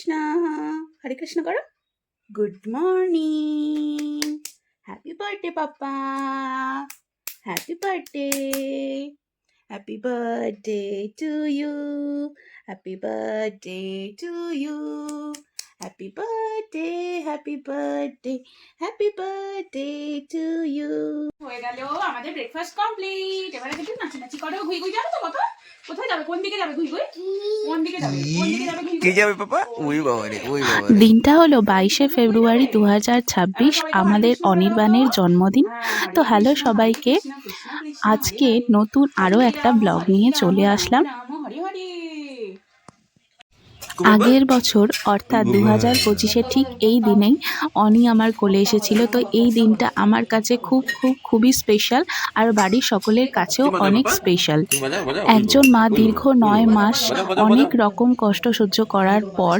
কৃষ্ণ। হরে কৃষ্ণ করো। Good morning. Happy birthday papa. Happy birthday. Happy birthday to you. Happy birthday to you. Happy birthday, happy birthday, happy birthday to you. হয়ে গেল আমাদের breakfast complete. এবারে একটু নাচানাচি করো। ঘুই ঘুই যাবে তো কত? কোথায় যাবে? কোন দিকে যাবে ঘুই ঘুই? কোন দিকে যাবে? কোন দিকে যাবে ঘুই ঘুই? কে যাবে পাপা? ওই বাবা রে, ওই বাবা রে। দিনটা হলো 22শে ফেব্রুয়ারি 2026, আমাদের অনির্বাণের জন্মদিন। তো হ্যালো সবাইকে, আজকে নতুন আরো একটা ব্লগ নিয়ে চলে আসলাম। আগের বছর অর্থাৎ 2025-এ ঠিক এই দিনেই অনি আমার কোলে এসেছিল। তো এই দিনটা আমার কাছে খুবই স্পেশাল, আর বাড়ির সকলের কাছেও অনেক স্পেশাল। একজন মা দীর্ঘ 9 মাস অনেক রকম কষ্ট সহ্য করার পর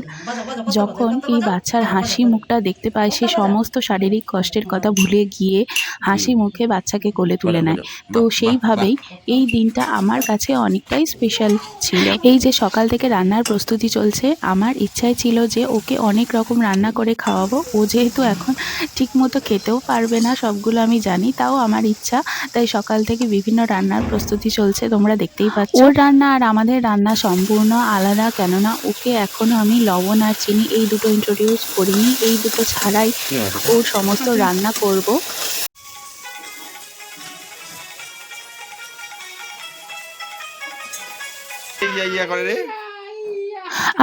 যখন এই বাচ্চার হাসি মুখটা দেখতে পায়, সে সমস্ত শারীরিক কষ্টের কথা ভুলে গিয়ে হাসি মুখে বাচ্চাকে কোলে তুলে নেয়। তো সেইভাবেই এই দিনটা আমার কাছে অনেকটাই স্পেশাল ছিল। এই যে সকাল থেকে রান্নার প্রস্তুতি চলছে, আমার ইচ্ছাই ছিল যে ওকে অনেক রকম রান্না করে খাওয়াবো। ও যেহেতু এখন ঠিক মতো খেতেও পারবে না, সবগুলো আমি জানি, তাও আমার ইচ্ছা, তাই সকাল থেকে বিভিন্ন রান্নার প্রস্তুতি চলছে, তোমরা দেখতেই পাচ্ছ। ওর রান্না আর আমাদের রান্না সম্পূর্ণ আলাদা, কেননা ওকে এখনো আমি লবণ আর চিনি এই দুটো ইন্ট্রোডিউস করিনি। এই দুটো ছাড়াই ওর সমস্ত রান্না করব।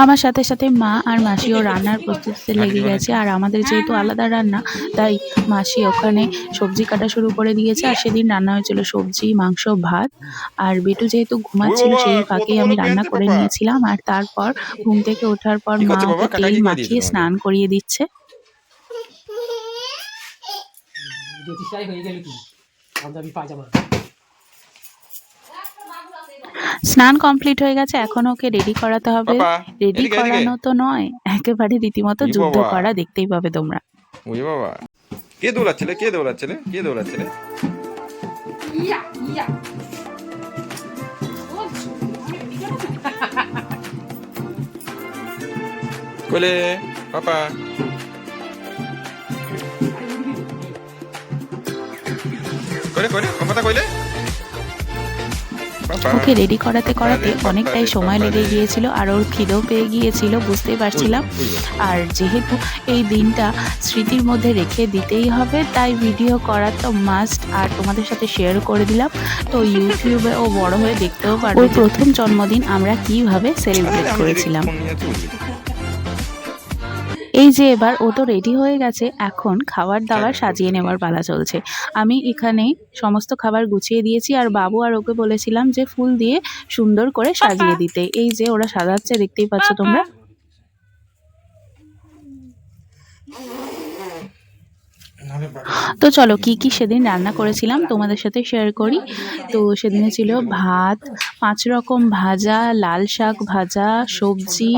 আমার সাথে সাথে মা আর মাসিও রান্নার প্রস্তুতিতে লেগে গেছে। আর আমাদের যেহেতু আলাদা রান্না, তাই মাসি ওখানে সবজি কাটা শুরু করে দিয়েছে। আর সেদিন রান্না হয়েছিল সবজি, মাংস, ভাত। আর বেটু যেহেতু ঘুমাচ্ছিল, সেই ফাঁকেই আমি রান্না করে নিয়েছিলাম। আর তারপর ঘুম থেকে ওঠার পর মা ওকে তেল মাখিয়ে স্নান করিয়ে দিচ্ছে। স্নান কমপ্লিট হয়ে গেছে, এখন ওকে রেডি করাতে হবে। রেডি করানো তো নয়, একেবারে রীতিমতো যুদ্ধ করা, দেখতেই পাবে তোমরা। ওই বাবা, কে দৌড়াচ্ছিলে? কে দৌড়াচ্ছিলে? কে দৌড়াচ্ছিলে? কোলে পাপা। কোলে কোলে পাপাটা কোলে। ওকে রেডি করাতে করাতে অনেকটাই সময় লেগে গিয়েছিল, আর ওর খিদেও পেয়ে গিয়েছিল, বুঝতেই পারছিলাম। আর যেহেতু এই দিনটা স্মৃতির মধ্যে রেখে দিতেই হবে, তাই ভিডিও করা তো মাস্ট, আর তোমাদের সাথে শেয়ার করে দিলাম। তো ইউটিউবে ও বড় হয়ে দেখতেও পারবে ওর প্রথম জন্মদিন আমরা কিভাবে সেলিব্রেট করেছিলাম। এই যে এবার ও তো রেডি হয়ে গেছে, এখন খাবার দাবার সাজিয়ে নেওয়ার পালা চলছে। আমি এখানে সমস্ত খাবার গুছিয়ে দিয়েছি, আর বাবু আর ওকে বলেছিলাম যে ফুল দিয়ে সুন্দর করে সাজিয়ে দিতে। এই যে ওরা সাজাচ্ছে, দেখতেই পাচ্ছ তোমরা। তো চলো কি কি সেদিন রান্না করেছিলাম তোমাদের সাথে শেয়ার করি। তো সেদিনে ছিল ভাত, 5 রকম ভাজা, লাল শাক ভাজা, সবজি,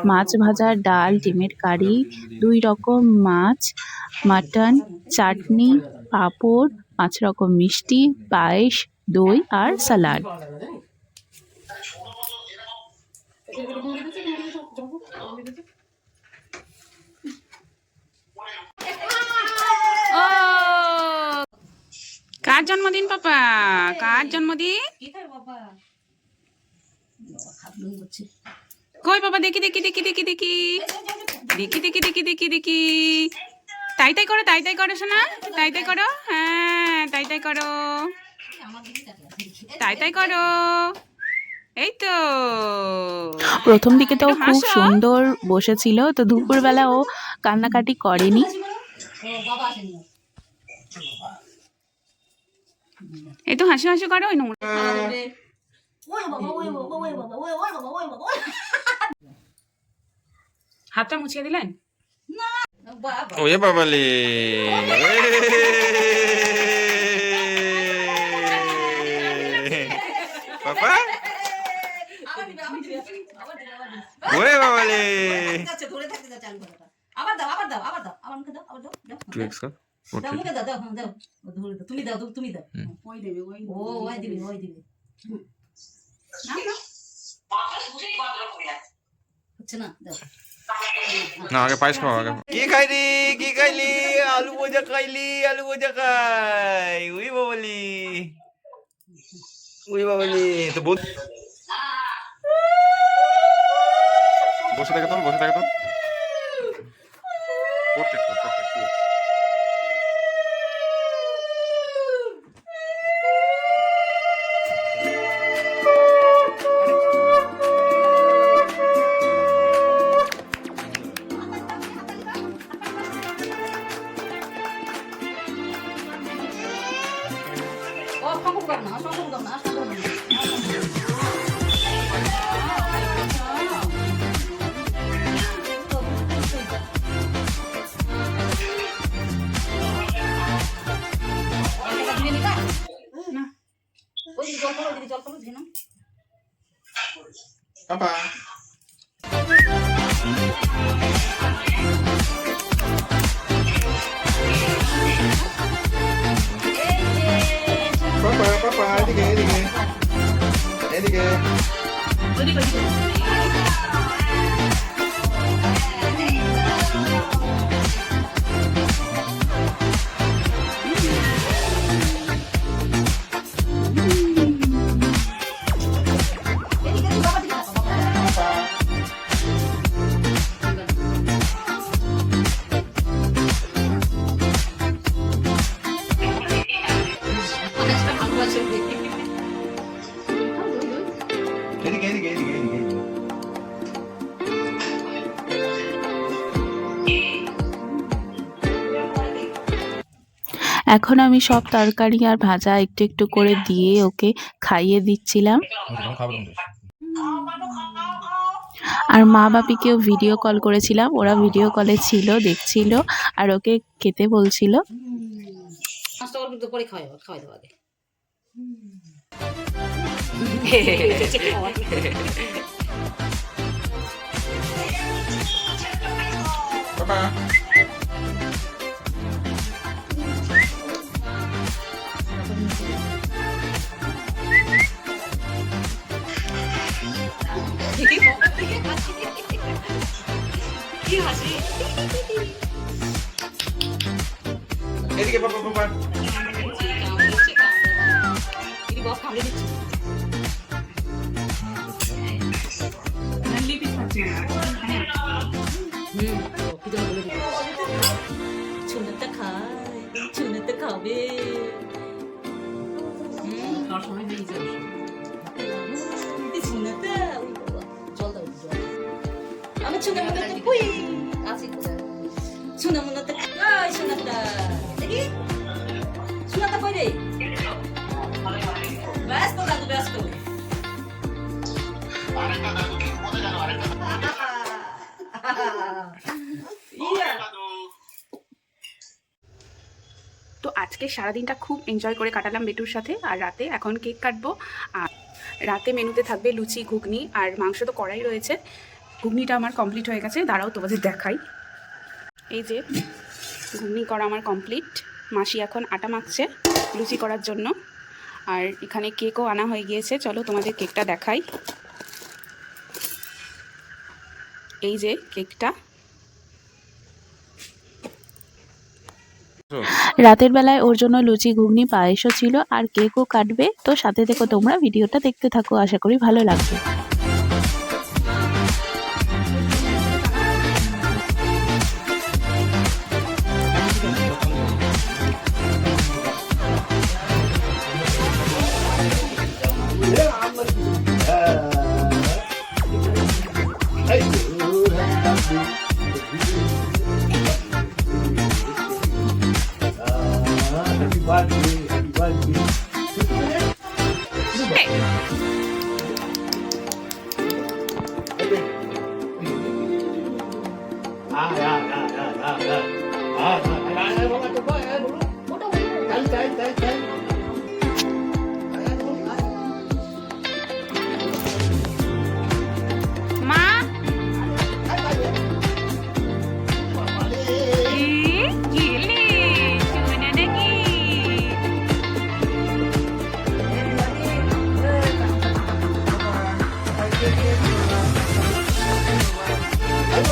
মাছ ভাজা, ডাল, ডিমের কারি, 2 রকম মাছ, মাটন, চাটনি, পাঁপড়, 5 রকম মিষ্টি, পায়েস, দই আর স্যালাড। কার জন্মদিন পাপা? কার জন্মদিন? কই বাবা, দেখি দেখি দেখি দেখি দেখি দেখি দেখি দেখি দেখি দেখি। তাই তাই করো, তাই তাই করো শোনা, তাই তাই করো। হ্যাঁ, তাই তাই করো, তাই তাই করো। এই তো প্রথম দিকে তো খুব সুন্দর বসেছিল। তো দুপুরবেলা ও কান্নাকাটি করেনি। এই তো হাসি হাসি করো। ওই নোংরা হাতটা মুছিয়ে দিলেন। ওই বাবালে, পাপা ওরে বাবালে। আবার দাও, আবার দাও, আবার দাও, আবার মুখে দাও, আবার দাও, দাও, দাও মুখে দাও, দাও, দাও, তুমি দাও, তুমি দাও। ওই দেবে, ওই দিবে, ওই দিবে। হচ্ছে না, দাও। না আগে পায়েস খাও আগে কি খাইলি কি খাইলি আলু ভাজা খাইলি আলু ভাজা খাই উই বাবলি তো বসে থাকে তো করতে 어, 한국 갔나? 한국 갔나? 한국 갔나? Papa. Papa, edige. Edige. এখন আমি সব তরকারি আর ভাজা একটু একটু করে দিয়ে ওকে খাইয়ে দিচ্ছিলাম। আর মা বাপিকেও ভিডিও কল করেছিলাম, ওরা ভিডিও কলে ছিল, দেখছিল আর ওকে খেতে বলছিল। Papa. এদিকে পাপা ছুনেতে খাবে ছুনেতে জল দাও আমি ছুনে মনে কই আছে ছুনে মনে তো ওই ছুনেটা দেখি ছুনেটা কই রে ব্যস্ত দাদু ব্যস্ত আরেকটা দাদু কি কোথায় জানো আরেকটা ইয়া তো আজকে সারাদিনটা খুব এনজয় করে কাটালাম বেটুর সাথে। আর রাতে এখন কেক কাটবো। আর রাতে মেনুতে থাকবে লুচি, ঘুগনি আর মাংস তো কড়াই রয়েছে। ঘুগনিটা আমার কমপ্লিট হয়ে গেছে, দাঁড়াও তোমাদের দেখাই। এই যে ঘুগনি করা আমার কমপ্লিট। মাসি এখন আটা মাখছে লুচি করার জন্য। আর এখানে কেকও আনা হয়ে গিয়েছে, চলো তোমাদের কেকটা দেখাই। এই যে কেকটা। রাতের বেলায় ওর জন্য লুচি, ঘুগনি, পায়েসও ছিল আর কেকও কাটবে। তো সাথে দেখো তোমরা, ভিডিওটা দেখতে থাকো, আশা করি ভালো লাগবে।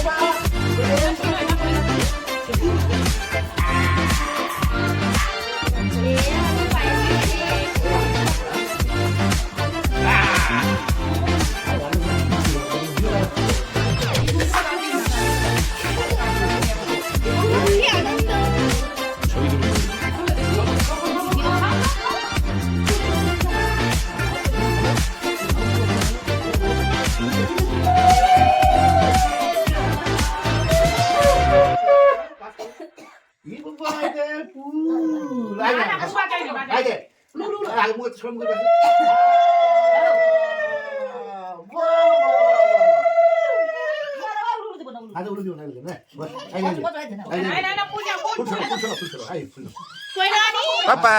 Bye. Papa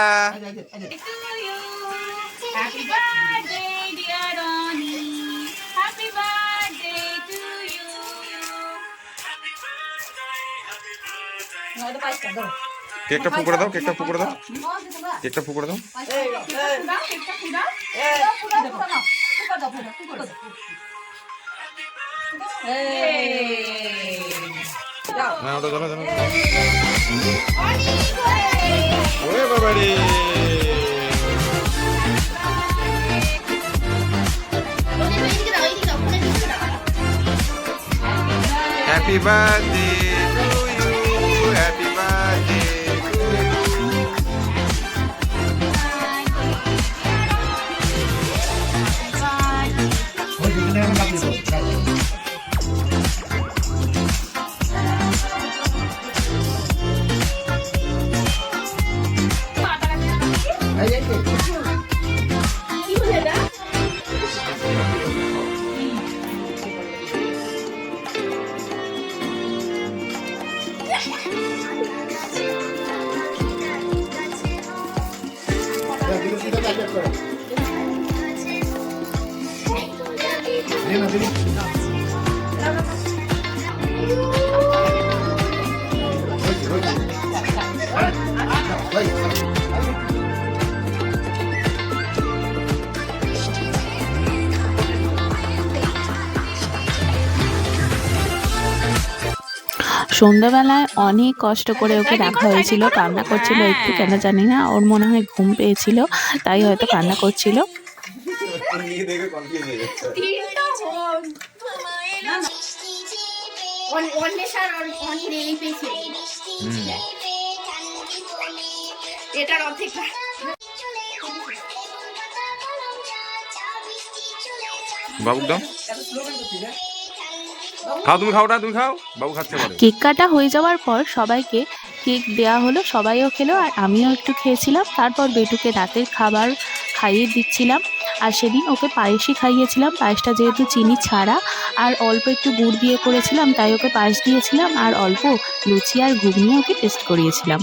Happy birthday, dear Ronnie. Happy birthday to you. কেকটা ফুকরে দাও, কেকটা ফুকরে দাও, কেকটা ফুকরে দাও। না ওটা জানো জানো। ওরে বাবা রে। Happy birthday to you. Happy birthday to you. সন্ধ্যাবেলায় অনেক কষ্ট করে ওকে রাখা হয়েছিল, কান্না করছিল একটু, কেন জানি না, ওর মনে হয় ঘুম পেয়েছিল তাই হয়তো কান্না করছিল। এটার অর্ধেক বাবু দাও, খাও তুমি, খাও না তুমি খাও, বাবু খাচ্ছে পরে। কেক কাটা হয়ে যাওয়ার পর সবাইকে কেক দেওয়া হলো, সবাইও খেলো আর আমিও একটু খেয়েছিলাম। তারপর বেটুকে রাতের খাবার খাইয়ে দিচ্ছিলাম, আর সেদিন ওকে পায়েসই খাইয়েছিলাম। পায়েসটা যেহেতু চিনি ছাড়া আর অল্প একটু গুড় দিয়ে করেছিলাম তাই ওকে পায়েস দিয়েছিলাম, আর অল্প লুচি আর ঘুগনি ওকে টেস্ট করিয়েছিলাম।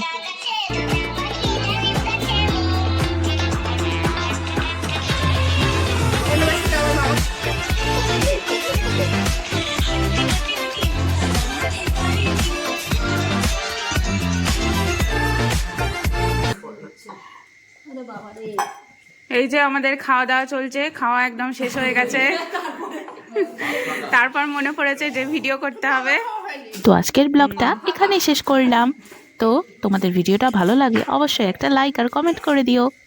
এই যে আমাদের খাওয়া দাওয়া চলছে, খাওয়া একদম শেষ হয়ে গেছে। তারপর মনে পড়েছে যে ভিডিও করতে হবে। তো আজকের ব্লগটা এখানেই শেষ করলাম। তো তোমাদের ভিডিওটা ভালো লাগলে অবশ্যই একটা লাইক আর কমেন্ট করে দিও।